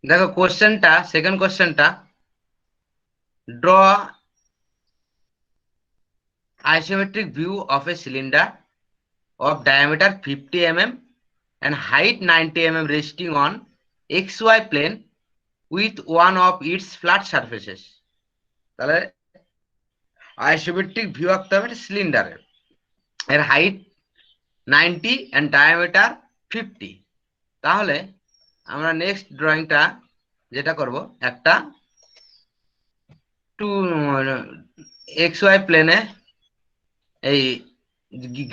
দেখো কোশ্চেনটা, সেকেন্ড কোশ্চেনটা, draw isometric view of a cylinder of diameter 50 mm and height 90 mm resting on xy plane with one of its flat surfaces। তাহলে isometric view আঁকতে হবে সিলিন্ডারের, এর height 90 and diameter 50। তাহলে আমরা নেক্সট ড্রয়িংটা যেটা করব, একটা টু এক্স ওয়াই প্লেনে, এই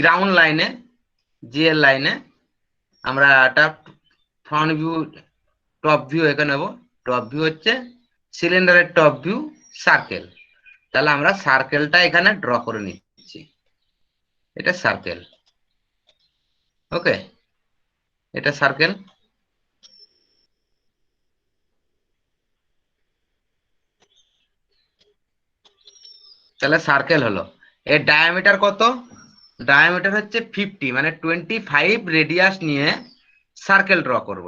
গ্রাউন্ড লাইনে, জিএল লাইনে আমরা একটা ফ্রন্ট ভিউ, টপ ভিউ এখানে নেব। টপ ভিউ হচ্ছে সিলিন্ডারের টপ ভিউ সার্কেল। তাহলে আমরা সার্কেলটা এখানে ড্র করে নিচ্ছি, এটা সার্কেল। ওকে, এটা সার্কেল। তাহলে সার্কেল হলো, এর ডায়ামিটার কত? ডায়ামিটার হচ্ছে 50, মানে 25 রেডিয়াস নিয়ে সার্কেল ড্র করব।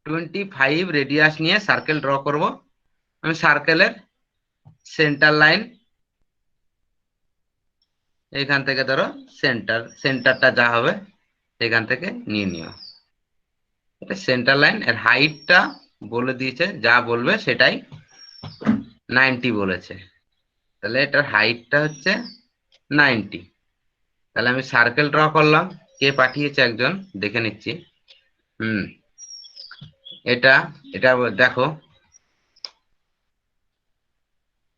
25 রেডিয়াস নিয়ে সার্কেল ড্র করব। আমি সার্কেলের সেন্টার লাইন এখান থেকে ধরো, সেন্টারটা যা হবে এখান থেকে নিয়ে নিও। এটা সেন্টার লাইন, এর হাইটটা বলে দিয়েছে, যা বলবে সেটাই 90 বলেছে। তাহলে এটার হাইটটা হচ্ছে 90। তাহলে আমি সার্কেল ড্র করলাম, কে পাঠিয়েছে একজন দেখে নিচ্ছি। হুম, এটা এটা দেখো,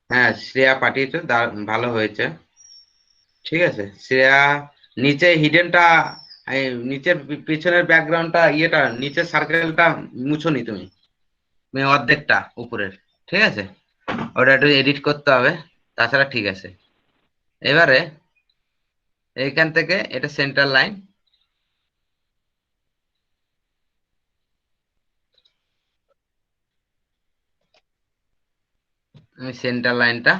হ্যাঁ শ্রেয়া পাঠিয়েছে, ভালো হয়েছে। ঠিক আছে শ্রেয়া, নিচে হিডেনটা, নিচের পিছনের ব্যাকগ্রাউন্ডটা, ইয়েটা নিচের সার্কেলটা মুছনি তুমি, তুমি অর্ধেকটা উপরের। ঠিক আছে, ওটা একটু এডিট করতে হবে, তাছাড়া ঠিক আছে। এবারে এইখান থেকে এটা সেন্টার লাইন, আমি সেন্টার লাইনটা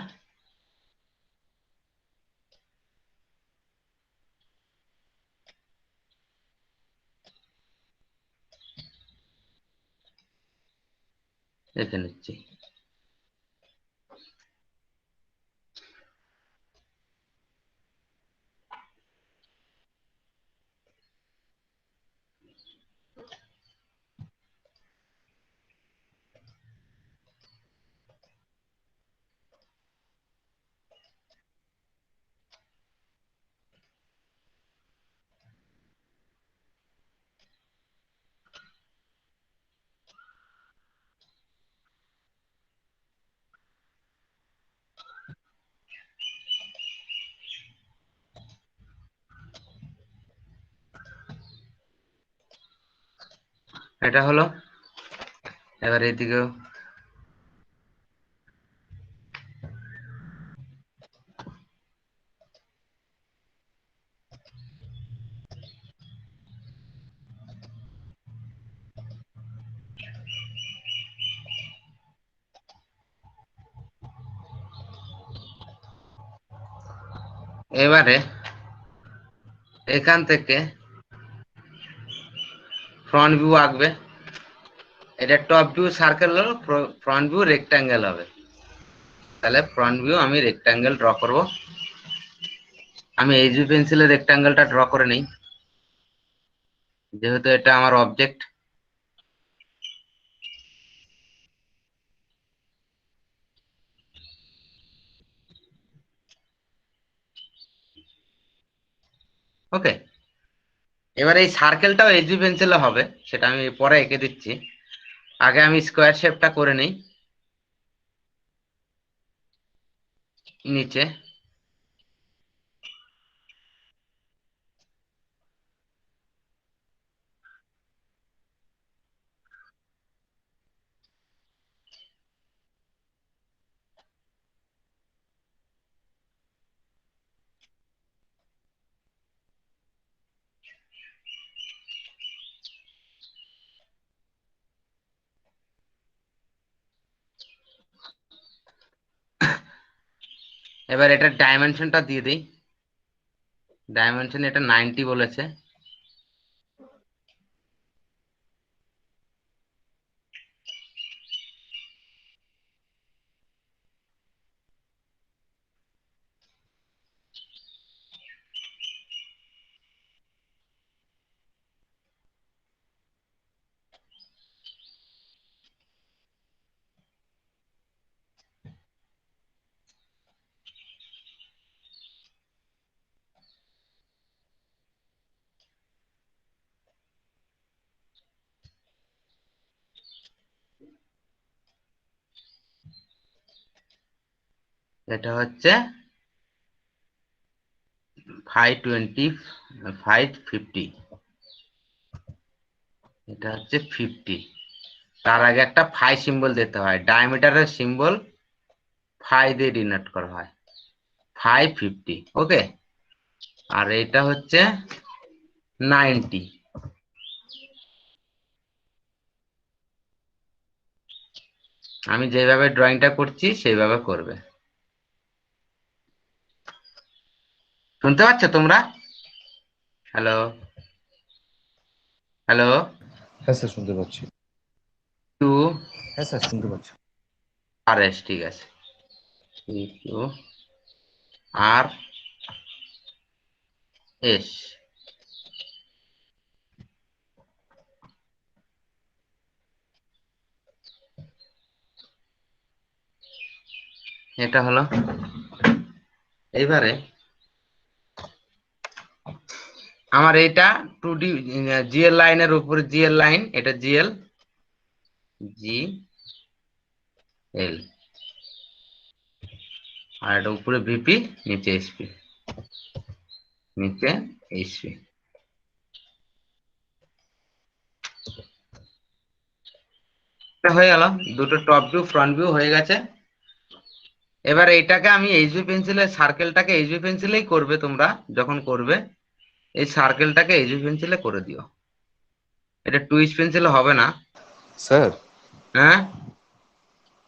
দেখে নিচ্ছি। এটা হলো, এবার এদিকেও এবারে এখান থেকে ফ্রন্ট ভিউ আঁকবে। এটা টপ ভিউ সার্কেল হলো, ফ্রন্ট ভিউ রেক্টাঙ্গেল হবে। তাহলে ফ্রন্ট ভিউ আমি রেক্টাঙ্গেল ড্র করব। আমি এইচবি পেন্সিলে রেক্টাঙ্গেলটা ড্র করে নেই, যেহেতু এটা আমার অবজেক্ট। ওকে, এবার এই সার্কেলটাও এইচবি পেন্সিলে হবে, সেটা আমি পরে এঁকে দিচ্ছি। আগে আমি স্কোয়ার শেপটা করে নেই নিচে। এবার এটার ডাইমেনশনটা দিয়ে দিই। ডাইমেনশন এটা 90 বলেছে। এটা হচ্ছে 520 550, এটা হচ্ছে 50। তার আগে একটা ফাই সিম্বল দিতে হয়, ডায়ামিটারের সিম্বল ফাই দিয়ে ডিনোট করা হয়, 550। ওকে, আর এটা হচ্ছে 90। আমি যেভাবে ড্রয়িংটা করছি সেইভাবে করবে। শুনতে পাচ্ছ তোমরা? Hello, hello. হ্যাঁ স্যার শুনতে পাচ্ছি। টু হ্যাঁ স্যার শুনতে পাচ্ছি। আর এস, ঠিক আছে। Q R S. এটা হলো। এইবারে আমার এটা 2D জিএল লাইনের উপরে, জিএল লাইন, এটা জিএল, জি এল, আর এটা উপরে ভিপি, নিচে এসপি, নিচে এসপি। এটা হয়ে গেল, দুটো টপ ভিউ ফ্রন্ট ভিউ হয়ে গেছে। এবার এটাকে আমি এইচবি পেন্সিলে, সার্কেলটাকে এইচবি পেন্সিলেই করবে তোমরা যখন করবে, এই সার্কেলটাকে এইচবি পেন্সিলে করে দিও, এটা টুইস্ট পেন্সিলে হবে না। স্যার হ্যাঁ,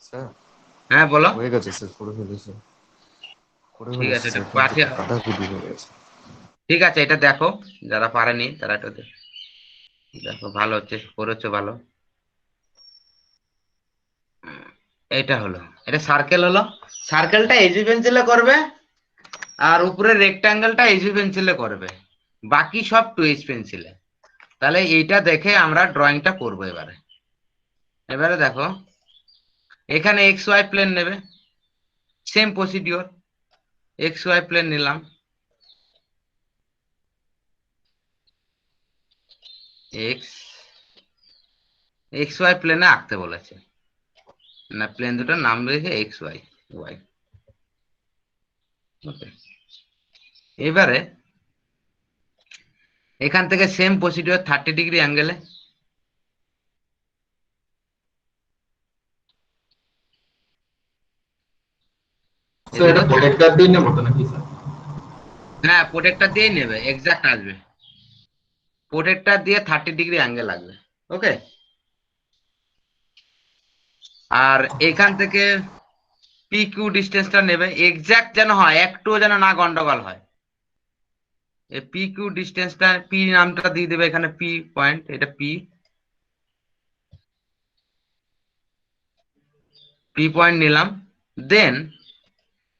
স্যার হ্যাঁ বলো। হয়ে গেছে স্যার, করে ফেলেছে, করে ঠিক ফেলেছে আছে, এটা স্যার, কিন্তু পাঠিয়ে, একটু কাটাকুটি হয়ে গেছে। ঠিক আছে, এটা দেখো, যারা পারেনি তারা এটা দেখো, ভালো হচ্ছে, করেছো ভালো। এটা হলো, এটা সার্কেল হলো, সার্কেলটা এইচবি পেন্সিলে করবে, আর উপরে রেক্টাঙ্গেলটা এইচবি পেন্সিলে করবে, বাকি সব টুইস্ট পেন্সিলে। তাহলে এইটা দেখে আমরা ড্রয়িংটা করবো এবারে। এবারে দেখো, এখানে এক্স ওয়াই প্লেন নেবে, same procedure, X Y plane নিলাম, এক্স, এক্স ওয়াই প্লেনে আঁকতে বলেছে, না প্লেন দুটোর নাম রয়েছে এক্স ওয়াই, ওয়াই। ওকে, এবারে এখান থেকে সেম প্রসিডিওর 30 ডিগ্রি অ্যাঙ্গেলে, স্যার এদিকে, এটা প্রোটেক্টর দিয়ে নেবো তো নাকি স্যার? হ্যাঁ প্রোটেক্টর দিয়েই নেবে, এক্সাক্ট আসবে, প্রোটেক্টর দিয়ে 30 ডিগ্রি অ্যাঙ্গেল আসবে। ওকে, আর এখান থেকে পি কিউ ডিস্টেন্সটা নেবে, এক্সাক্ট যেন হয়, একটুও যেন না গন্ডগোল হয়। এই পি কিউ ডিস্টেন্সটা, পি নামটা দিয়ে দেবে এখানে, পি পয়েন্ট, এটা পি, পি পয়েন্ট নিলাম। দেন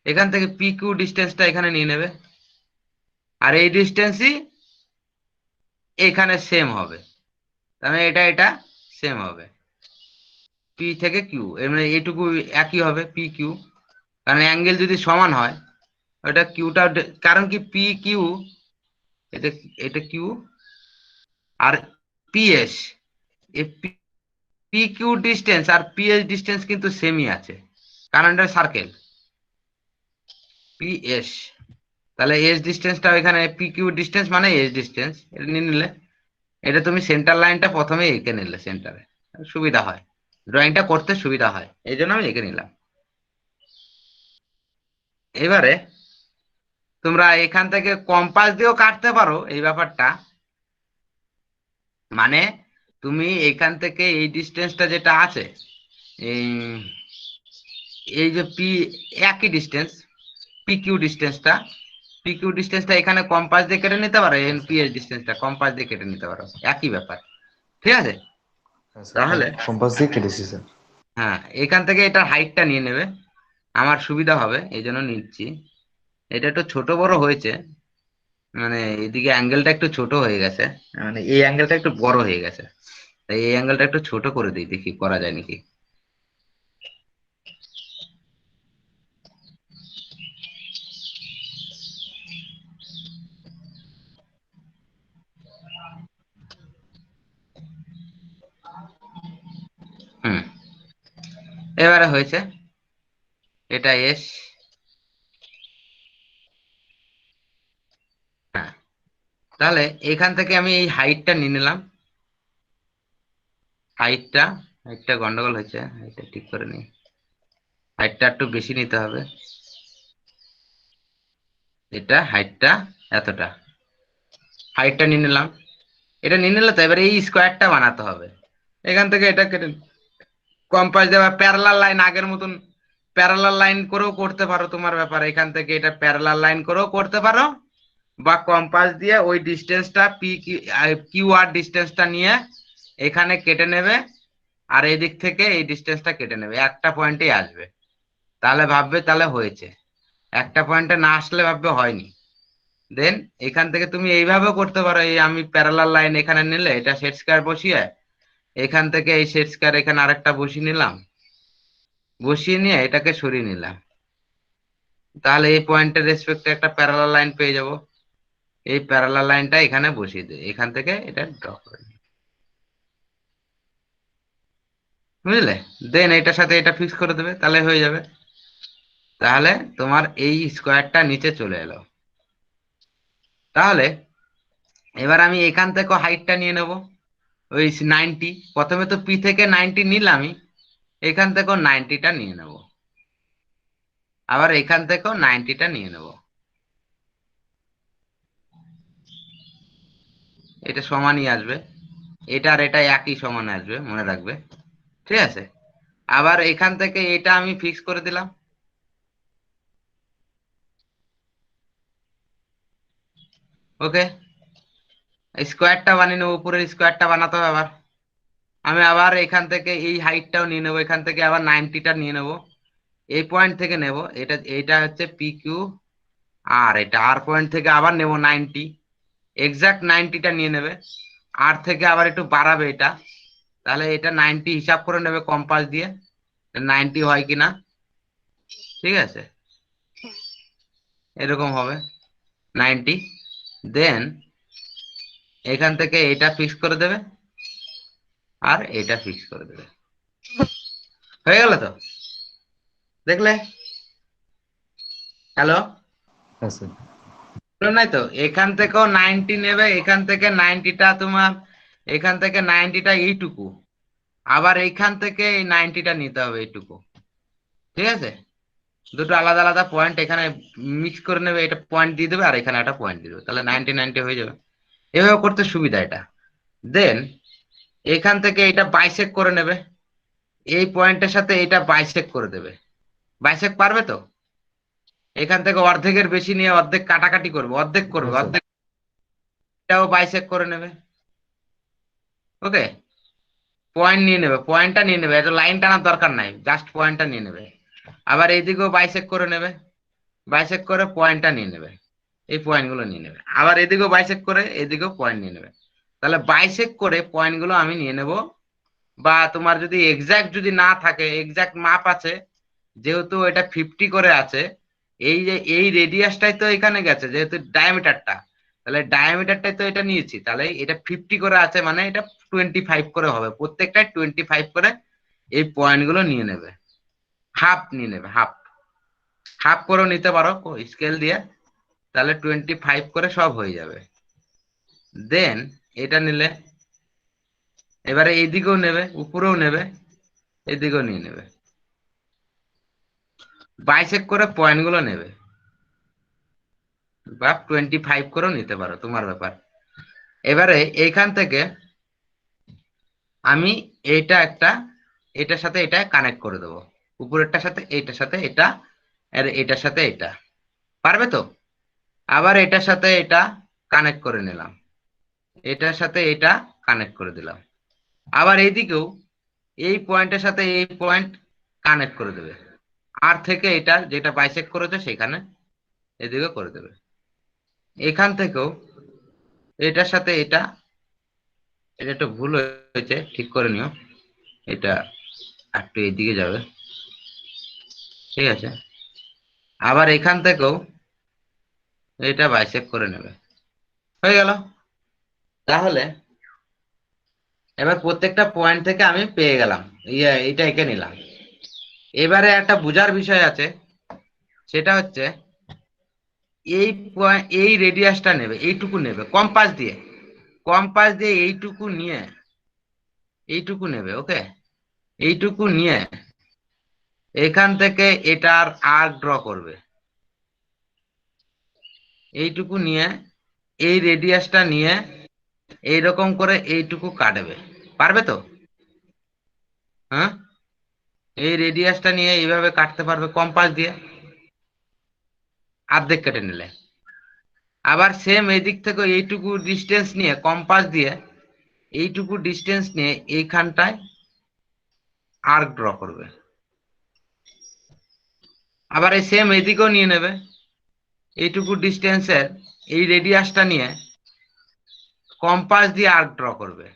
এখান থেকে পি কিউ ডিস্টেন্সটা এখানে নিয়ে নেবে, আর এই ডিস্টেন্সই এখানে সেম হবে, তার মানে এটা এটা সেম হবে, পি থেকে কিউ, এর মানে এইটুকু একই হবে, পি কিউ, কারণ অ্যাঙ্গেল যদি সমান হয়, ওটা কিউটা, কারণ কি পি কিউ, এটা, এটা কিউ, আর পিএস, এই পি কিউ ডিস্টেন্স আর পিএস ডিস্টেন্স কিন্তু সেমই আছে, কারণ এটা সার্কেল, পিএস। তাহলে এস ডিস্টেন্সটা এখানে, পি কিউ ডিস্টেন্স মানে এস ডিস্টেন্স, এটা নিয়ে নিলে, এটা তুমি সেন্টার লাইনটা প্রথমে এঁকে নিলে সেন্টারে, সুবিধা হয়, ড্রয়িংটা করতে সুবিধা হয়, এই জন্য আমি এঁকে নিলাম। এবারে তোমরা এখান থেকে কম্পাস দিয়েও কাটতে পারো এই ব্যাপারটা, মানে তুমি এখান থেকে এই ডিস্টেন্সটা যেটা আছে, এই এই যে পি, একই ডিস্টেন্স, পি কিউ ডিস্টেন্সটা, পি কিউ ডিস্টেন্সটা এখানে কম্পাস দিয়ে কেটে নিতে পারো, এন পি এস ডিস্টেন্সটা কম্পাস দিয়ে কেটে নিতে পারো, একই ব্যাপার, ঠিক আছে। হ্যাঁ স্যার, তাহলে কম্পাস দিয়ে কেটেছি স্যার। হ্যাঁ, এখান থেকে এটার হাইটটা নিয়ে নেবে, আমার সুবিধা হবে এই জন্য নিচ্ছি। এটা একটু ছোট বড় হয়েছে, মানে এদিকে অ্যাঙ্গেলটা একটু ছোট হয়ে গেছে, মানে এই অ্যাঙ্গেলটা একটু বড় হয়ে গেছে, তাই এই অ্যাঙ্গেলটা একটু ছোট করে দিই, দেখি করা যায় নাকি। হুম, এবারে হয়েছে, এটা এস, তাহলে এখান থেকে আমি এই হাইটটা নিয়ে নিলাম, হাইটটা গন্ডগোল হয়েছে, হাইটটা ঠিক করে নিই, হাইটটা একটু বেশি নিতে হবে, এটা হাইটটা এতটা, হাইটটা নিয়ে নিলাম। এটা নিয়ে নিলে তো এবার এই স্কোয়ারটা বানাতে হবে, এখান থেকে এটা কেটে কম্পাস দেওয়া প্যারালাল লাইন, আগের মতন প্যারালাল লাইন করেও করতে পারো, তোমার ব্যাপার। এখান থেকে এটা প্যারালাল লাইন করেও করতে পারো, বা কম্পাস দিয়ে ওই ডিস্টেন্সটা কিউ আর ডিস্টেন্সটা নিয়ে এখানে কেটে নেবে, আর এই দিক থেকে এই ডিস্টেন্সটা কেটে নেবে, একটা পয়েন্টেই আসবে, তাহলে ভাববে তাহলে হয়েছে। একটা পয়েন্টে না আসলে ভাববে হয়নি। দেন এখান থেকে তুমি এইভাবেও করতে পারো, এই আমি প্যারালাল লাইন এখানে নিলে এটা সেট স্কয়ার বসিয়ে এখান থেকে এই সেট স্কয়ার এখানে আরেকটা বসিয়ে নিলাম, বসিয়ে নিয়ে এটাকে সরিয়ে নিলাম, তাহলে এই পয়েন্টের রেসপেক্টে একটা প্যারালাল লাইন পেয়ে যাব। এই প্যারালাল লাইনটা এখানে বসিয়ে দিই, এখান থেকে এটা ড্র করে নিই, বুঝলে? দেন এটার সাথে এটা ফিক্স করে দেবে, তাহলে হয়ে যাবে। তাহলে তোমার এই স্কোয়ারটা নিচে চলে এলো। তাহলে এবার আমি এখান থেকে হাইটটা নিয়ে নেব, ওই 90, প্রথমে তো পি থেকে 90 নিলামই, এখান থেকেও 90টা নিয়ে নেব, আবার এখান থেকেও 90টা নিয়ে নেব, এটা সমানই আসবে, এটা আর এটা একই সমান আসবে, মনে রাখবে, ঠিক আছে? আবার এখান থেকে এটা আমি ফিক্স করে দিলাম, ওকে। স্কোয়ারটা বানিয়ে নেবো, উপরের স্কোয়ারটা বানাতে হবে আবার। আমি আবার এখান থেকে এই হাইটটাও নিয়ে নেবো, এখান থেকে আবার 90টা নিয়ে নেবো, এই পয়েন্ট থেকে নেব, এটা হচ্ছে পি কিউ, আর এটা আর পয়েন্ট থেকে আবার নেব 90, এক্সাক্ট 90টা নিয়ে নেবে, আর থেকে আবার একটু বাড়াবে এটা, তাহলে এটা 90 হিসাব করে নেবে কম্পাস দিয়ে, 90 হয় কিনা, ঠিক আছে? এরকম হবে 90। দেন এখান থেকে এটা ফিক্স করে দেবে, আর এটা ফিক্স করে দেবে, হয়ে গেল তো? দেখলে? হ্যালো? হ্যাঁ স্যার। নাই তো, এখান থেকেও 90 নেবে, এখান থেকে 90টা তোমার, এখান থেকে 90টা এইটুকু, আবার এইখান থেকে এই 90টা নিতে হবে এইটুকু, ঠিক আছে? দুটো আলাদা আলাদা পয়েন্ট এখানে মিক্স করে নেবে, এটা পয়েন্ট দিয়ে দেবে আর এখানে একটা পয়েন্ট দিয়ে দেবে, তাহলে 90 90 হয়ে যাবে। এভাবে করতে সুবিধা এটা। দেন এখান থেকে এটা বাইসেক করে নেবে, এই পয়েন্টের সাথে এটা বাইসেক করে দেবে, বাইসেক পারবে তো? এখান থেকে অর্ধেকের বেশি নিয়ে অর্ধেক কাটাকাটি করবে, অর্ধেক করবে, হ্যাঁ স্যার। অর্ধেকটাও বাইসেক করে নেবে, ওকে। পয়েন্ট নিয়ে নেবে, পয়েন্টটা নিয়ে নেবে, এটা লাইন টানার দরকার নাই, জাস্ট পয়েন্টটা নিয়ে নেবে। আবার এইদিকেও বাইসেক করে নেবে, বাইসেক করে পয়েন্টটা নিয়ে নেবে, এই পয়েন্টগুলো নিয়ে নেবে, আবার এদিকেও বাইসেক করে এদিকেও পয়েন্ট নিয়ে নেবে, তাহলে বাইসেক করে পয়েন্টগুলো আমি নিয়ে নেব। বা তোমার যদি এক্সাক্ট যদি না থাকে, এক্সাক্ট মাপ আছে, যেহেতু এটা 50 করে আছে, এই যে এই রেডিয়াসটাই তো এখানে গেছে, যেহেতু ডায়ামিটারটা, তাহলে ডায়ামিটারটাই তো এটা নিয়েছি, তাহলে এটা 50 করে আছে, মানে এটা 25 করে হবে, প্রত্যেকটাই 25 করে এই পয়েন্টগুলো নিয়ে নেবে, হাফ নিয়ে নেবে, হাফ হাফ করেও নিতে পারো স্কেল দিয়ে, তাহলে 25 করে সব হয়ে যাবে। দেন এটা নিলে এবারে এইদিকেও নেবে, উপরেও নেবে, এদিকেও নিয়ে নেবে, বাইসেক করে পয়েন্টগুলো নেবে, বা 25 করেও নিতে পারো, তোমার ব্যাপার। এবারে এইখান থেকে আমি এইটা একটা, এটার সাথে এটা কানেক্ট করে দেবো, উপরেরটার সাথে এইটার সাথে এটা, আর এটার সাথে এটা, পারবে তো? আবার এটার সাথে এটা কানেক্ট করে নিলাম, এটার সাথে এটা কানেক্ট করে দিলাম, আবার এইদিকেও এই পয়েন্টের সাথে এই পয়েন্ট কানেক্ট করে দেবে, আর থেকে এটা যেটা বাইসেক করেছে সেখানে এদিকে করে দেবে, এখান থেকেও এটার সাথে এটা, এটা একটু ভুল হয়েছে, ঠিক করে নিও, এটা একটু এইদিকে যাবে, ঠিক আছে? আবার এখান থেকেও এটা বাইসেক করে নেবে, হয়ে গেল। তাহলে এবার প্রত্যেকটা পয়েন্ট থেকে আমি পেয়ে গেলাম, এইটা এঁকে নিলাম। এবারে একটা বোঝার বিষয় আছে, সেটা হচ্ছে এই রেডিয়াসটা নেবে, এইটুকু নেবে কম্পাস দিয়ে এইটুকু নেবে। ওকে, এইটুকু নিয়ে এখান থেকে এটার আর্ক ড্র করবে। এইটুকু নিয়ে এই রেডিয়াসটা নিয়ে এইরকম করে এইটুকু কাটবে। পারবে তো? হ্যাঁ, এই রেডিয়াসটা নিয়ে এইভাবে কাটতে পারবে কম্পাস দিয়ে, অর্ধেক কেটে নিলে। আবার সেম এদিক থেকে এইটুকু ডিস্টেন্স নিয়ে কম্পাস দিয়ে এইটুকু ডিস্টেন্স নিয়ে এইখানটায় আর্ক ড্র করবে। আবার এই সেম এদিকেও নিয়ে নেবে, এইটুকু ডিস্টেন্সের এই রেডিয়াসটা নিয়ে কম্পাস দিয়ে আর্ক ড্র করবে।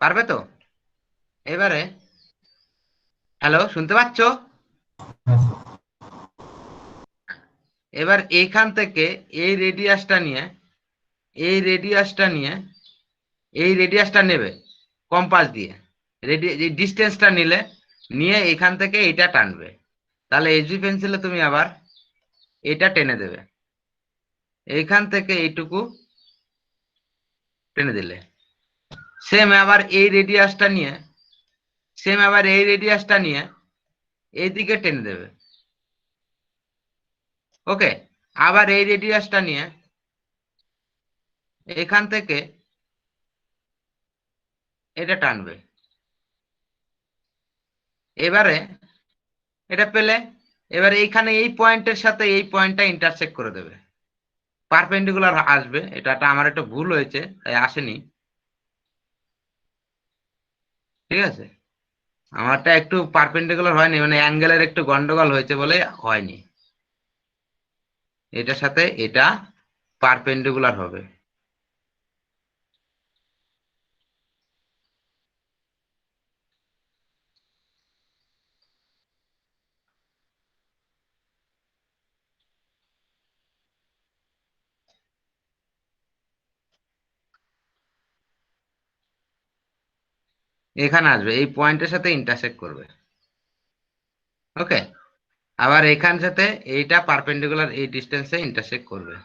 পারবে তো? এবারে হ্যালো, শুনতে পাচ্ছ? হ্যাঁ স্যার। এবার এইখান থেকে এই রেডিয়াসটা নিয়ে এই রেডিয়াসটা নিয়ে এই রেডিয়াসটা নেবে কম্পাস দিয়ে, ডিস্টেন্সটা নিয়ে এখান থেকে এটা টানবে। তাহলে এইচবি পেন্সিলে তুমি আবার এটা টেনে দেবে, এইখান থেকে এইটুকু টেনে দিলে। সেম আবার এই রেডিয়াসটা নিয়ে এইদিকে টেনে দেবে। ওকে, আবার এই রেডিয়াসটা নিয়ে এখান থেকে এটা টানবে। এবারে এটা পেলে, এবারে এইখানে এই পয়েন্টের সাথে এই পয়েন্টটা ইন্টারসেক্ট করে দেবে, পারপেন্ডিকুলার আসবে। এটা আমার একটা ভুল হয়েছে, তাই আসেনি। ঠিক আছে, আমারটা একটু পারপেন্ডিকুলার হয়নি, মানে অ্যাঙ্গেলের একটু গন্ডগোল হয়েছে বলে হয়নি। এটার সাথে এটা পারপেন্ডিকুলার হবে। এখানে আসবে, এই পয়েন্টের সাথে ইন্টারসেক্ট করবে। ওকে, আবার এখান সাথে এইটা পারপেন্ডিকুলার এই ডিস্টেন্সে ইন্টারসেক্ট করবে।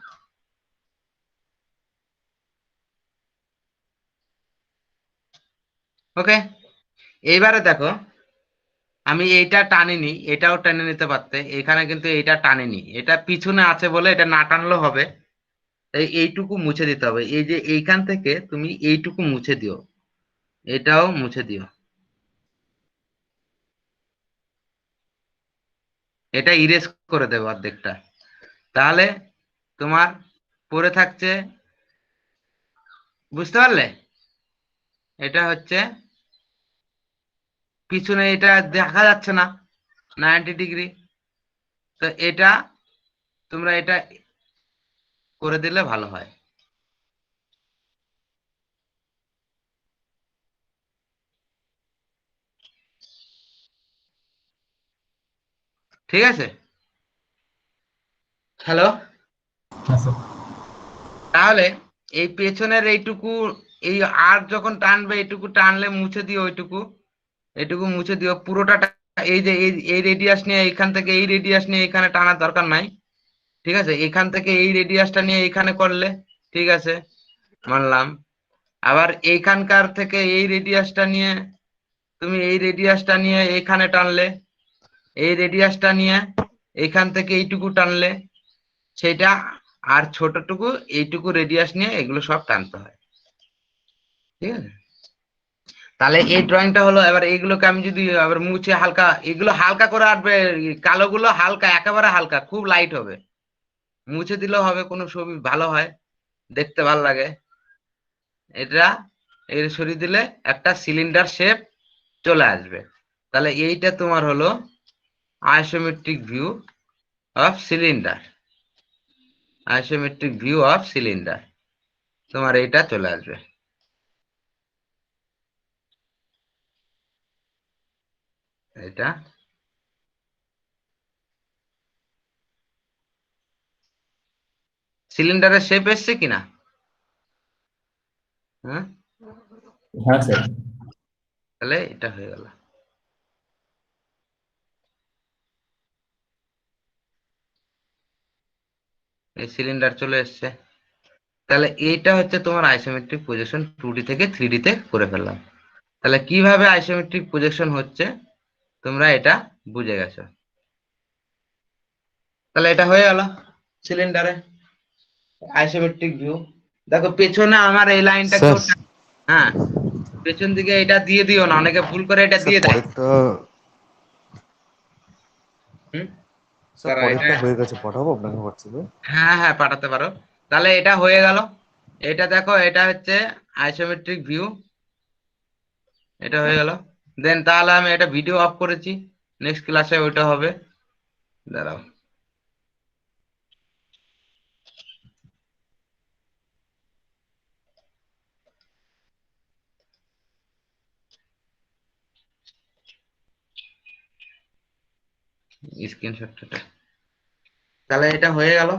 ওকে, এইবারে দেখো, আমি এইটা টানিনি, এটাও টেনে নিতে পারতে, এখানে কিন্তু এইটা টানিনি, এটা পিছনে আছে বলে এটা না টানলেও হবে। তাই এইটুকু মুছে দিতে হবে, এই যে এইখান থেকে তুমি এইটুকু মুছে দিও, এটাও মুছে দিও, এটা ইরেজ করে দেবো অর্ধেকটা। তাহলে তোমার পড়ে থাকছে, বুঝতে পারলে? এটা হচ্ছে পিছনে, এটা দেখা যাচ্ছে না 90 ডিগ্রি, তো এটা তোমরা এটা করে দিলে ভালো হয়। ঠিক আছে, হ্যালো। হ্যাঁ স্যার। তাহলে এই পেছনের এইটুকু, এই আর যখন টানবে এইটুকু টানলে মুছে দিও, এইটুকু মুছে দিও পুরোটা। এই যে এই রেডিয়াস নিয়ে এখান থেকে এই রেডিয়াস নিয়ে এখানে টানার দরকার নাই। ঠিক আছে, এখান থেকে এই রেডিয়াসটা নিয়ে এখানে করলে ঠিক আছে, মানলাম। আবার এইখানকার থেকে এই রেডিয়াসটা নিয়ে তুমি এই রেডিয়াসটা নিয়ে এখানে টানলে, এই রেডিয়াসটা নিয়ে এখান থেকে এইটুকু টানলে সেটা, আর ছোটটুকু এইটুকু রেডিয়াস নিয়ে এগুলো সব টানতে হয়। ঠিক আছে, তাহলে এই ড্রয়িংটা হলো। এবার এইগুলোকে আমি যদি আবার মুছে হালকা, এগুলো হালকা করে আসবে, কালোগুলো হালকা, একেবারে হালকা, খুব লাইট হবে, মুছে দিলেও হবে, কোনো ছবি ভালো হয়, দেখতে ভালো লাগে। এটা এর সরিয়ে দিলে একটা সিলিন্ডার শেপ চলে আসবে। তাহলে এইটা তোমার হলো isometric view of cylinder, isometric view of cylinder, তোমার এইটা চলে আসবে। এটা সিলিন্ডারের শেপ এসছে কিনা? হ্যাঁ, হ্যাঁ স্যার। তাহলে এটা হয়ে গেল। এই সিলিন্ডার চলে এসছে। তাহলে এইটা হচ্ছে তোমার আইসোমেট্রিক প্রজেকশন 2D থেকে 3D তে করে ফেললাম। তাহলে কিভাবে আইসোমেট্রিক প্রজেকশন হচ্ছে তোমরা এটা বুঝে গেছো। তাহলে এটা হয়ে গেল সিলিন্ডারে আইসোমেট্রিক ভিউ। দেখো পেছনে আমার এই লাইনটা স্যার কেউ হ্যাঁ, পেছন দিকে এটা দিয়ে দিও না, অনেকে ভুল করে এটা স্যার দিয়ে দেয়। পরেরটা হুম, স্যার তারা এটা পরেরটা হয়ে গেছে, পাঠাবো আপনাকে হোয়াটসঅ্যাপে? হ্যাঁ হ্যাঁ পাঠাতে পারো। তাহলে এটা হয়ে গেল। এটা দেখো, এটা হচ্ছে আইসোমেট্রিক ভিউ, এটা হয়ে গেল। দেন তাহলে আমি এটা ভিডিও অফ করেছি, নেক্সট ক্লাসে ওইটা হবে। দাঁড়াও, স্ক্রিনশটটা। তাহলে এটা হয়ে গেল।